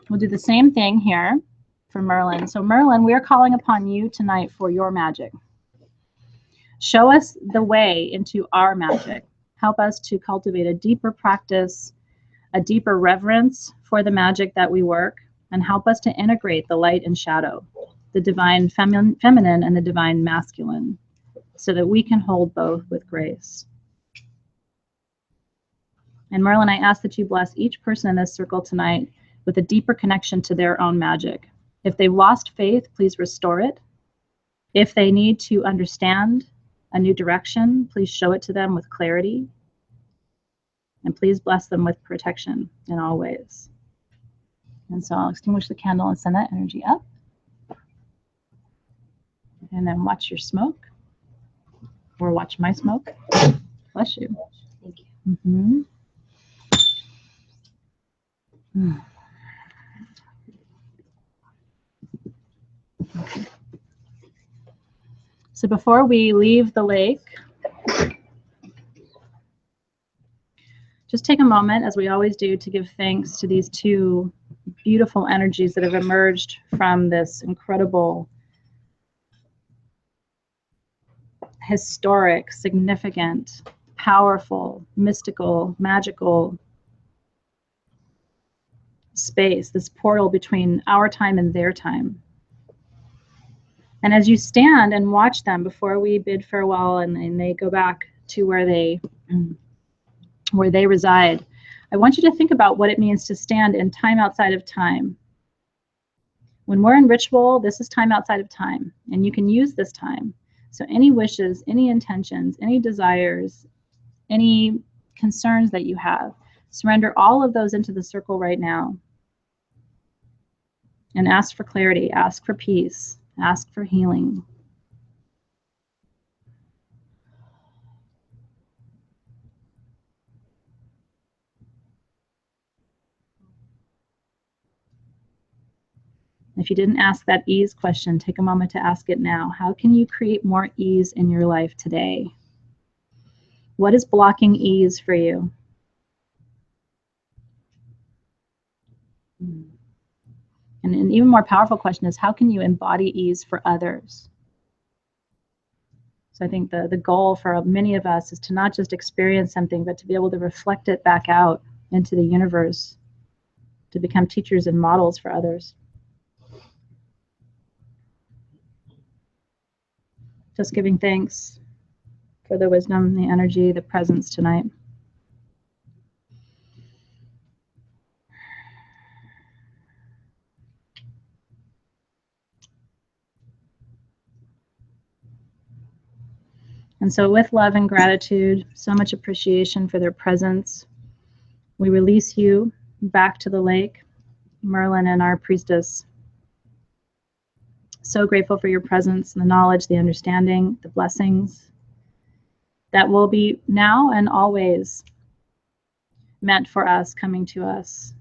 we'll do the same thing here for Merlin. So Merlin, we are calling upon you tonight for your magic. Show us the way into our magic. Help us to cultivate a deeper practice, a deeper reverence for the magic that we work, and help us to integrate the light and shadow, the divine feminine and the divine masculine, so that we can hold both with grace. And Merlin, I ask that you bless each person in this circle tonight with a deeper connection to their own magic. If they've lost faith, please restore it. If they need to understand a new direction, please show it to them with clarity. And please bless them with protection in all ways. And so I'll extinguish the candle and send that energy up. And then watch your smoke, or watch my smoke. Bless you. Thank you. Mm-hmm. Okay. So before we leave the lake, just take a moment, as we always do, to give thanks to these two beautiful energies that have emerged from this incredible, historic, significant, powerful, mystical, magical space, this portal between our time and their time. And as you stand and watch them before we bid farewell and they go back to where they reside, I want you to think about what it means to stand in time outside of time. When we're in ritual, this is time outside of time, and you can use this time. So any wishes, any intentions, any desires, any concerns that you have, surrender all of those into the circle right now. And ask for clarity, ask for peace, ask for healing. If you didn't ask that ease question, take a moment to ask it now. How can you create more ease in your life today? What is blocking ease for you? And an even more powerful question is, how can you embody ease for others? So I think the goal for many of us is to not just experience something, but to be able to reflect it back out into the universe, to become teachers and models for others. Just giving thanks for the wisdom, the energy, the presence tonight. And so with love and gratitude, so much appreciation for their presence, we release you back to the lake, Merlin and our priestess. So grateful for your presence, the knowledge, the understanding, the blessings that will be now and always meant for us, coming to us.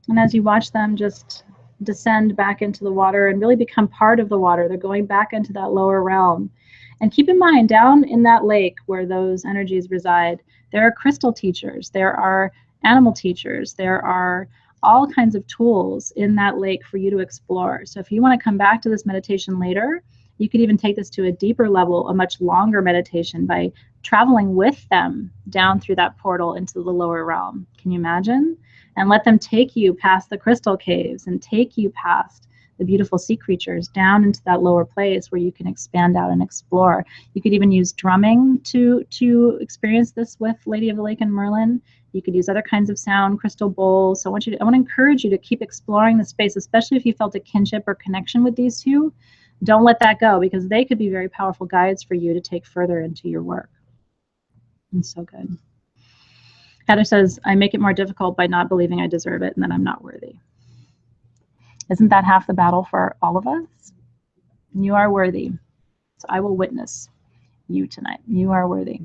And as you watch them just descend back into the water and really become part of the water, they're going back into that lower realm. And keep in mind, down in that lake where those energies reside, there are crystal teachers, there are animal teachers, there are all kinds of tools in that lake for you to explore. So if you want to come back to this meditation later, you could even take this to a deeper level, a much longer meditation by traveling with them down through that portal into the lower realm. Can you imagine? And let them take you past the crystal caves and take you past the beautiful sea creatures down into that lower place where you can expand out and explore. You could even use drumming to experience this with Lady of the Lake and Merlin. You could use other kinds of sound, crystal bowls. So I want to encourage you to keep exploring the space, especially if you felt a kinship or connection with these two. Don't let that go, because they could be very powerful guides for you to take further into your work. It's so good. Heather says, I make it more difficult by not believing I deserve it and that I'm not worthy. Isn't that half the battle for all of us? You are worthy. So I will witness you tonight. You are worthy.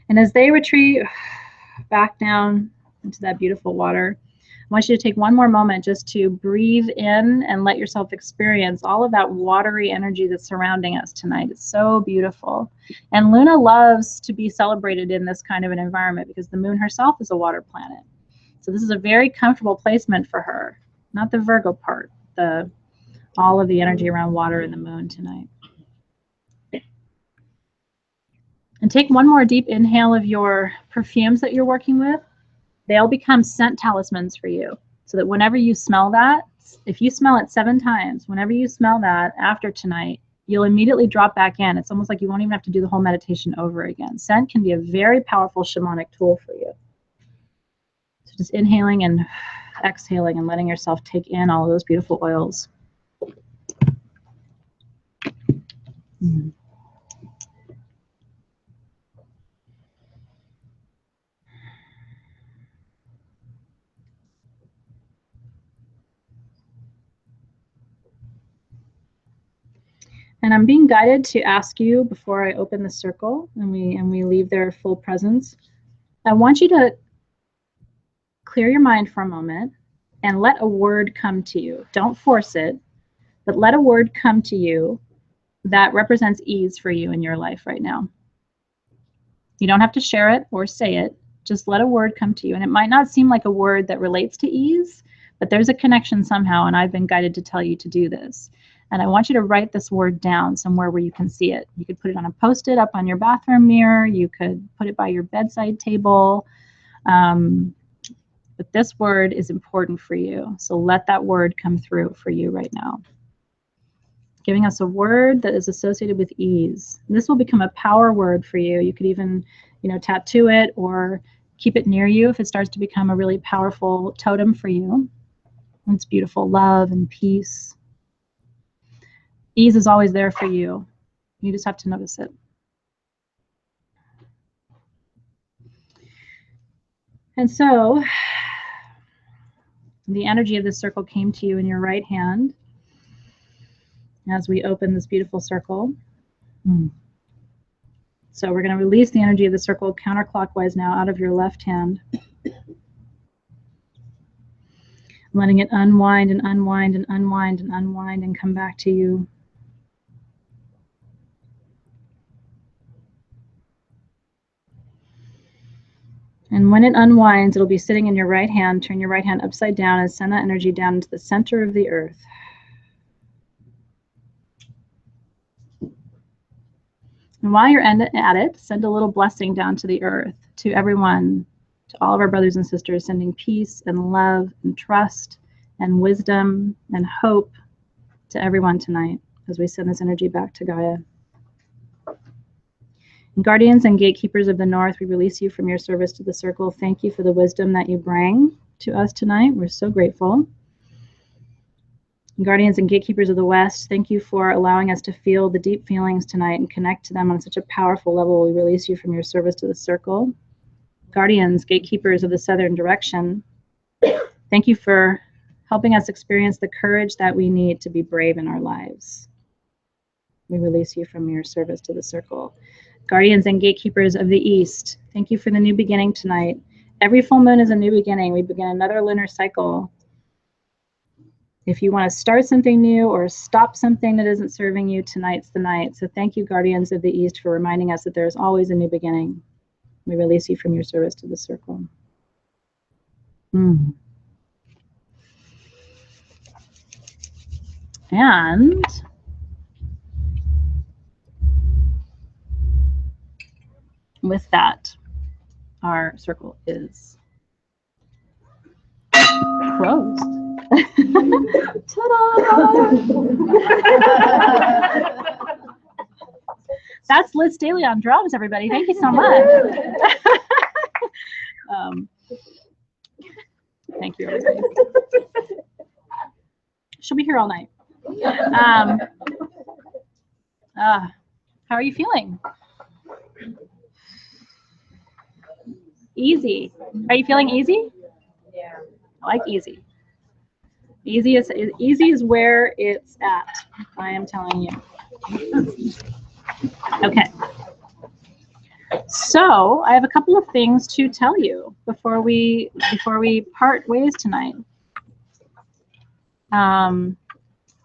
And as they retreat back down into that beautiful water, I want you to take one more moment just to breathe in and let yourself experience all of that watery energy that's surrounding us tonight. It's so beautiful. And Luna loves to be celebrated in this kind of an environment because the moon herself is a water planet. So this is a very comfortable placement for her, not the Virgo part, all of the energy around water and the moon tonight. And take one more deep inhale of your perfumes that you're working with. They'll become scent talismans for you, so that whenever you smell that, if you smell it 7 times, whenever you smell that after tonight, you'll immediately drop back in. It's almost like you won't even have to do the whole meditation over again. Scent can be a very powerful shamanic tool for you. So just inhaling and exhaling and letting yourself take in all of those beautiful oils. And I'm being guided to ask you, before I open the circle and we leave their full presence, I want you to clear your mind for a moment and let a word come to you. Don't force it, but let a word come to you that represents ease for you in your life right now. You don't have to share it or say it. Just let a word come to you. And it might not seem like a word that relates to ease, but there's a connection somehow, and I've been guided to tell you to do this. And I want you to write this word down somewhere where you can see it. You could put it on a Post-it up on your bathroom mirror. You could put it by your bedside table. But this word is important for you. So let that word come through for you right now. Giving us a word that is associated with ease. And this will become a power word for you. You could even, tattoo it or keep it near you if it starts to become a really powerful totem for you. It's beautiful. Love and peace. Ease is always there for you. You just have to notice it. And so the energy of this circle came to you in your right hand. as we open this beautiful circle. So we're going to release the energy of the circle counterclockwise now out of your left hand. Letting it unwind and unwind and unwind and unwind and come back to you. And when it unwinds, it'll be sitting in your right hand. Turn your right hand upside down and send that energy down into the center of the earth. And while you're at it, send a little blessing down to the earth, to everyone, to all of our brothers and sisters, sending peace and love and trust and wisdom and hope to everyone tonight as we send this energy back to Gaia. And guardians and gatekeepers of the north, we release you from your service to the circle. Thank you for the wisdom that you bring to us tonight. We're so grateful. And guardians and gatekeepers of the west, thank you for allowing us to feel the deep feelings tonight and connect to them on such a powerful level. We release you from your service to the circle. Guardians, gatekeepers of the southern direction, thank you for helping us experience the courage that we need to be brave in our lives. We release you from your service to the circle. Guardians and gatekeepers of the east, thank you for the new beginning tonight. Every full moon is a new beginning. We begin another lunar cycle. If you want to start something new or stop something that isn't serving you, tonight's the night. So thank you, guardians of the east, for reminding us that there is always a new beginning. We release you from your service to the circle. And with that, our circle is closed. Ta-da! That's Liz Daly on drums, everybody. Thank you so much. Thank you, everybody. She'll be here all night. How are you feeling? Easy. Are you feeling easy? Yeah. I like easy. Easy is where it's at. I am telling you. Okay. So I have a couple of things to tell you before we part ways tonight.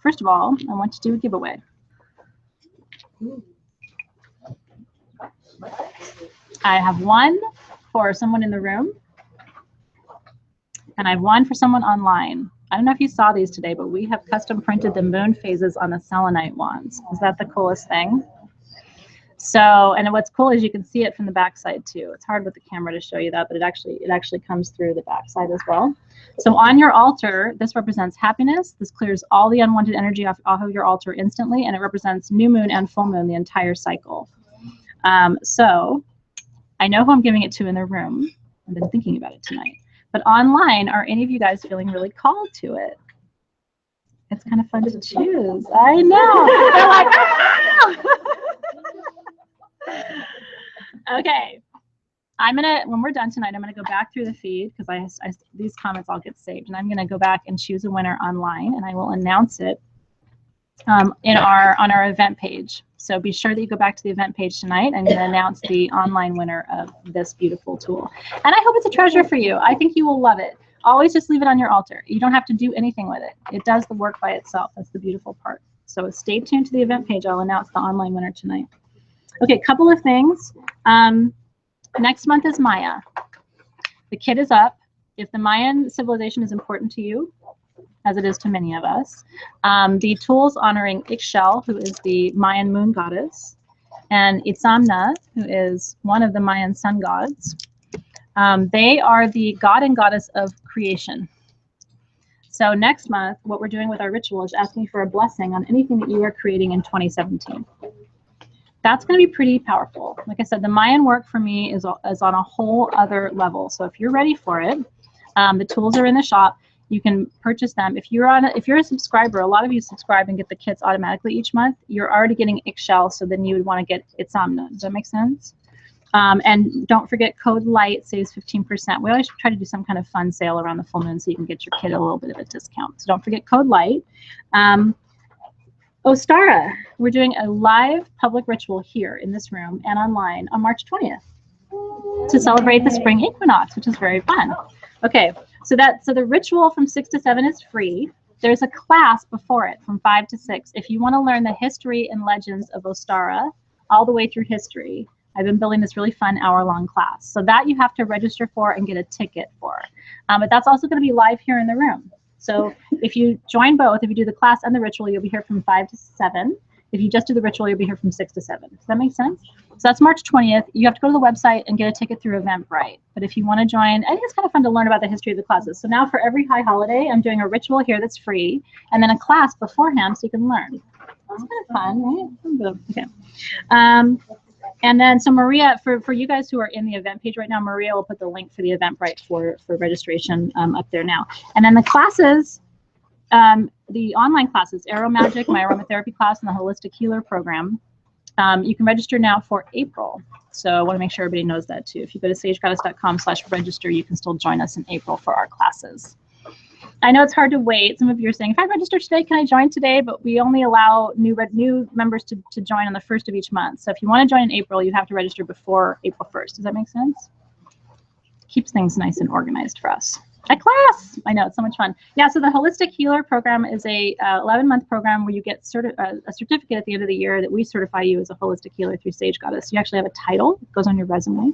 First of all, I want to do a giveaway. I have one for someone in the room, and I have one for someone online. I don't know if you saw these today, but we have custom printed the moon phases on the selenite wands. Is that the coolest thing? So, and what's cool is you can see it from the backside too. It's hard with the camera to show you that, but it actually comes through the backside as well. So on your altar, this represents happiness. This clears all the unwanted energy off of your altar instantly, and it represents new moon and full moon, the entire cycle. So I know who I'm giving it to in the room. I've been thinking about it tonight. But online, are any of you guys feeling really called to it? It's kind of fun to choose. I know. They're like, ah! Okay. When we're done tonight, I'm gonna go back through the feed because these comments all get saved, and I'm gonna go back and choose a winner online, and I will announce it on our event page. So be sure that you go back to the event page tonight. I'm gonna announce the online winner of this beautiful tool, and I hope it's a treasure for you. I think you will love it. Always just leave it on your altar. You don't have to do anything with it. It does the work by itself. That's the beautiful part. So stay tuned to the event page. I'll announce the online winner tonight. Okay, couple of things. Next month is Maya. The kit is up. If the Mayan civilization is important to you, as it is to many of us, the tools honoring Ixchel, who is the Mayan moon goddess, and Itzamna, who is one of the Mayan sun gods, they are the god and goddess of creation. So next month, what we're doing with our ritual is asking for a blessing on anything that you are creating in 2017. That's going to be pretty powerful. Like I said, the Mayan work for me is on a whole other level. So if you're ready for it, the tools are in the shop. You can purchase them. If you're a subscriber, a lot of you subscribe and get the kits automatically each month. You're already getting Ixchel, so then you would want to get Itzamna. Does that make sense? And don't forget, code LIGHT saves 15%. We always try to do some kind of fun sale around the full moon so you can get your kit a little bit of a discount. So don't forget code LIGHT. Ostara, we're doing a live public ritual here in this room and online on March 20th to celebrate the spring equinox, which is very fun. Okay, so the ritual from 6 to 7 is free. There's a class before it from 5 to 6. If you want to learn the history and legends of Ostara all the way through history, I've been building this really fun hour-long class. So that you have to register for and get a ticket for. But that's also going to be live here in the room. So if you join both, if you do the class and the ritual, you'll be here from 5 to 7. If you just do the ritual, you'll be here from 6 to 7. Does that make sense? So that's March 20th. You have to go to the website and get a ticket through Eventbrite. But if you want to join, I think it's kind of fun to learn about the history of the classes. So now for every high holiday, I'm doing a ritual here that's free, and then a class beforehand so you can learn. That's kind of fun, right? Okay. And then, so Maria, for you guys who are in the event page right now, Maria will put the link for the Eventbrite for registration up there now. And then the classes, the online classes, Arrow Magic, my aromatherapy class, and the Holistic Healer program, you can register now for April. So I want to make sure everybody knows that too. If you go to sagegoddess.com/register, you can still join us in April for our classes. I know it's hard to wait. Some of you are saying, if I register today, can I join today? But we only allow new members to join on the 1st of each month. So if you want to join in April, you have to register before April 1st. Does that make sense? Keeps things nice and organized for us. A class! I know, it's so much fun. Yeah, so the Holistic Healer program is a 11-month program where you get a certificate at the end of the year that we certify you as a Holistic Healer through Sage Goddess. You actually have a title. It goes on your resume.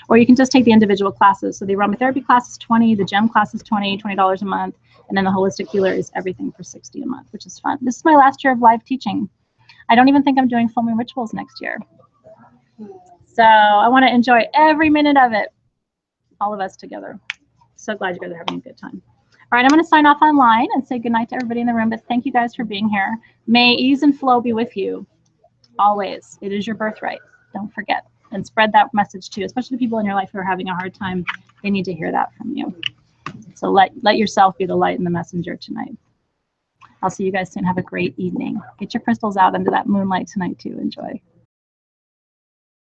Or you can just take the individual classes. So the aromatherapy class is $20, the gem class is $20 a month, and then the Holistic Healer is everything for $60 a month, which is fun. This is my last year of live teaching. I don't even think I'm doing full moon rituals next year. So I want to enjoy every minute of it, all of us together. So glad you guys are having a good time. All right, I'm going to sign off online and say goodnight to everybody in the room, but thank you guys for being here. May ease and flow be with you always. It is your birthright. Don't forget. And spread that message too, especially the people in your life who are having a hard time. They need to hear that from you. So let yourself be the light and the messenger tonight. I'll see you guys soon. Have a great evening. Get your crystals out under that moonlight tonight too. Enjoy.